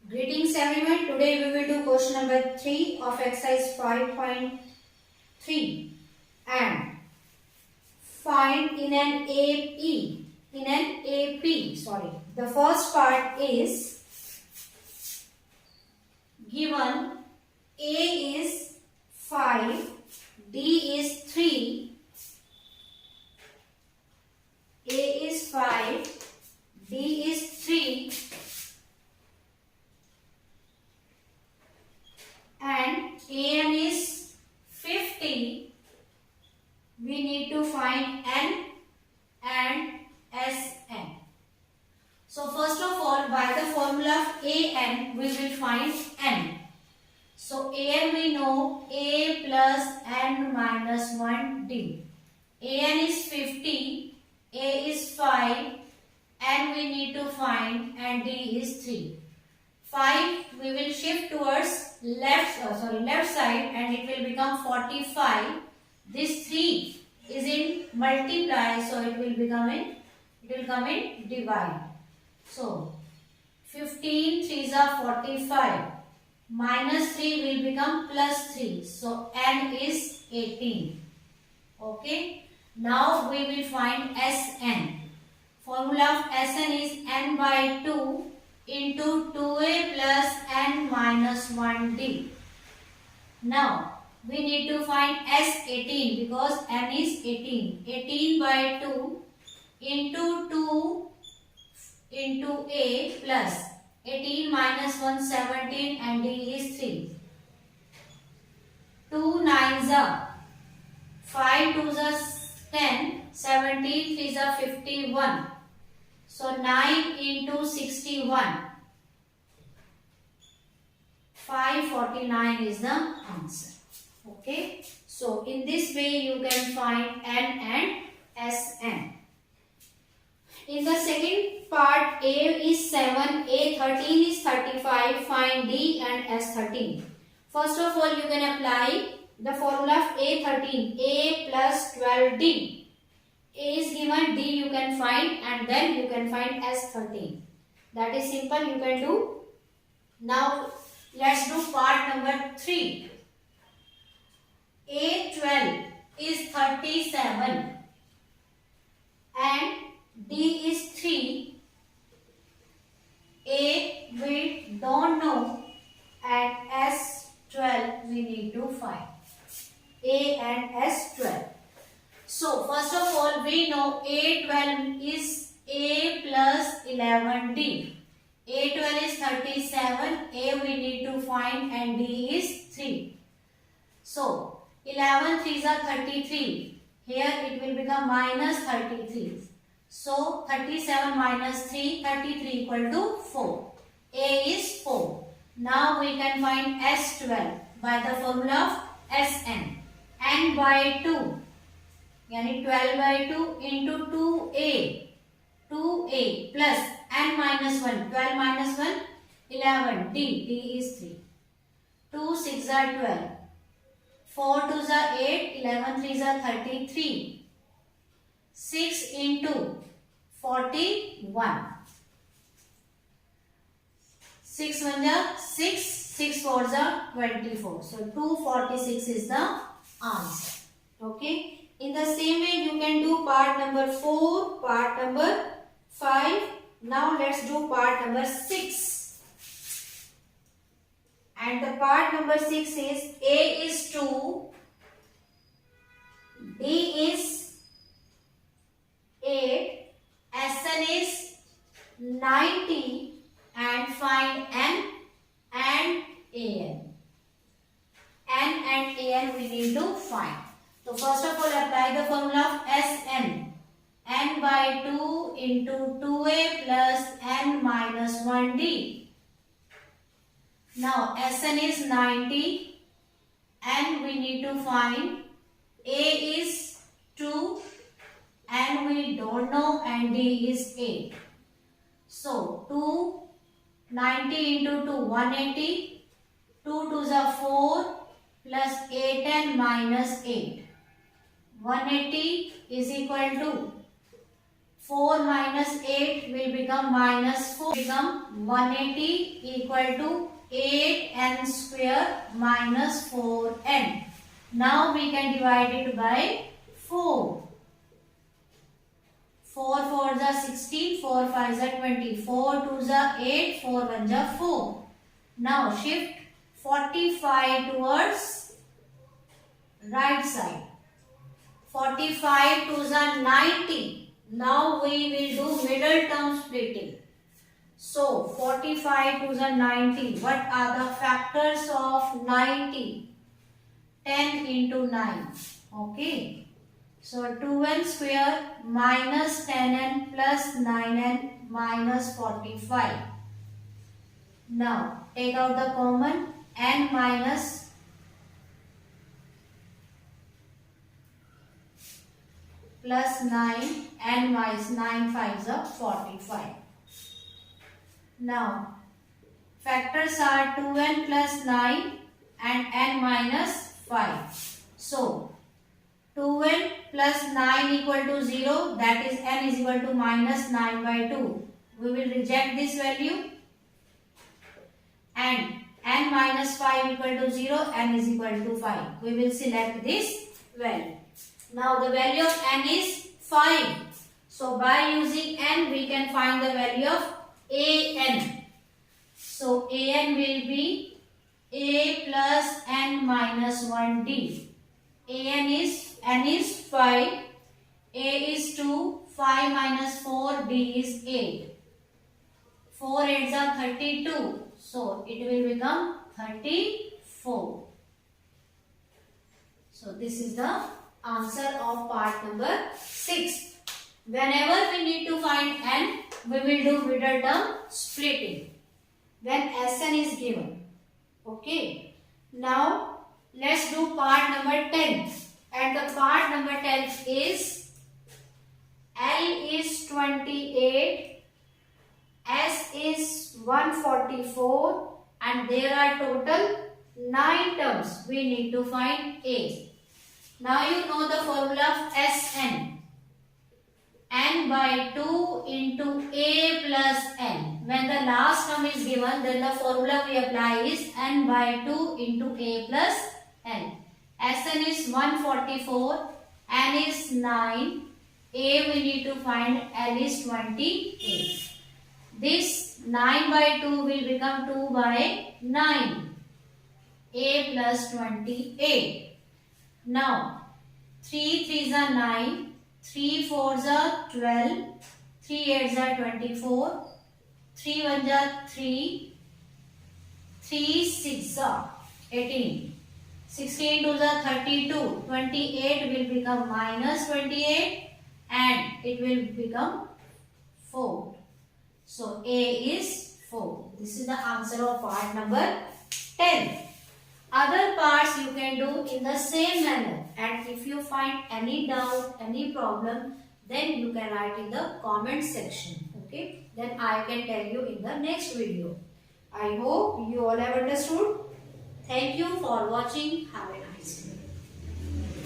Greetings everyone. Today we will do question number 3 of exercise 5.3 and find in an AP. Sorry. The first part is given A is 5, D is 3, A is 5, D is 3 and An is 50, we need to find N and Sn. So first of all, by the formula of An, we will find N. So An we know A plus N minus 1 D. An is 50, A is 5, N we need to find and D is 3. 5 we will shift towards left side and it will become 45. This 3 is in multiply, so it will come in divide. So 15 3s are 45, minus 3 will become plus 3, so N is 18. Okay, now we will find Sn. Formula of Sn is n by 2 into 2a plus n minus 1d. Now we need to find S18 because n is 18. 18 by 2 into 2 into a plus 18 minus 1 17 and d is 3. 2 9s are 5 2s are 10, 17 3s are 51. So 9 into 61, 549 is the answer. Okay. So in this way you can find N and Sn. In the second part, A is 7, A13 is 35, find D and S13. First of all, you can apply the formula of A13, A plus 12D. A is given, D you can find and then you can find S13. That is simple, you can do. Now let's do part number 3. A12 is 37 and D is 3. A we don't know and S12 we need to find. A and S12. So first of all, we know A12 is A plus 11D. A12 is 37, A we need to find and D is 3. So 11 3s are 33. Here it will become minus 33. So 37 minus 3, 33 equal to 4. A is 4. Now we can find S12 by the formula of Sn. N by 2. यानी 12 by 2 into 2a plus n minus 1, 12 minus 1 11, d is 3. 2 6 are 12, 4 2s are 8, 11 3s are 33. 6 into 41, 6 1s are 6, 6 4s are 24. So 246 is the answer. Okay. In the same way, you can do part number 4, part number 5. Now let's do part number 6. And the part number 6 is A is 2, D is 8, Sn is 90 and find N and An. N and An we need to find. So first of all, apply the formula of Sn. N by 2 into 2a plus n minus 1d. Now Sn is 90 and we need to find. A is 2 and we don't know and d is 8. So 90 into 2 180. 2 2s are 4 plus 8n minus 8. 180 is equal to 4 minus 8 will become minus 4. Become 180 equal to 8n square minus 4n. Now we can divide it by 4. 4 4s are 16, 4 5s are 20, 4 2s are 8, 4 1s are 4. Now shift 45 towards right side. 45 2s are 90. Now we will do middle term splitting. So 45 2s are 90. What are the factors of 90? 10 into 9. Okay. So 2n square minus 10n plus 9n minus 45. Now take out the common. N minus plus 9, n minus 9 5s are 45. Now factors are 2n plus 9 and n minus 5. So 2n plus 9 equal to 0, that is n is equal to minus 9 by 2. We will reject this value. And n minus 5 equal to 0, n is equal to 5. We will select this value. Now the value of n is 5. So by using n we can find the value of an. So an will be a plus n minus 1d. N is 5, a is 2, 5 minus 4, d is 8. 4 8s are 32. So it will become 34. So this is the answer of part number 6. Whenever we need to find n, we will do middle term splitting when Sn is given. Okay. Now let's do part number 10. And the part number 10 is L is 28, S is 144, and there are total 9 terms. We need to find A. Now you know the formula of Sn. N by 2 into A plus N. When the last term is given, then the formula we apply is N by 2 into A plus N. Sn is 144, N is 9, A we need to find, L is 28. This 9 by 2 will become 2 by 9, A plus 28. Now 3 3s are 9, 3 4s are 12, 3 8s are 24, 3 1s are 3, 3 6s are 18. 16 2s are 32, 28 will become minus 28 and it will become 4. So A is 4. This is the answer of part number 10. Other parts you can do in the same manner, and if you find any doubt, any problem, then you can write in the comment section. Okay, then I can tell you in the next video. I hope you all have understood. Thank you for watching. Have a nice day.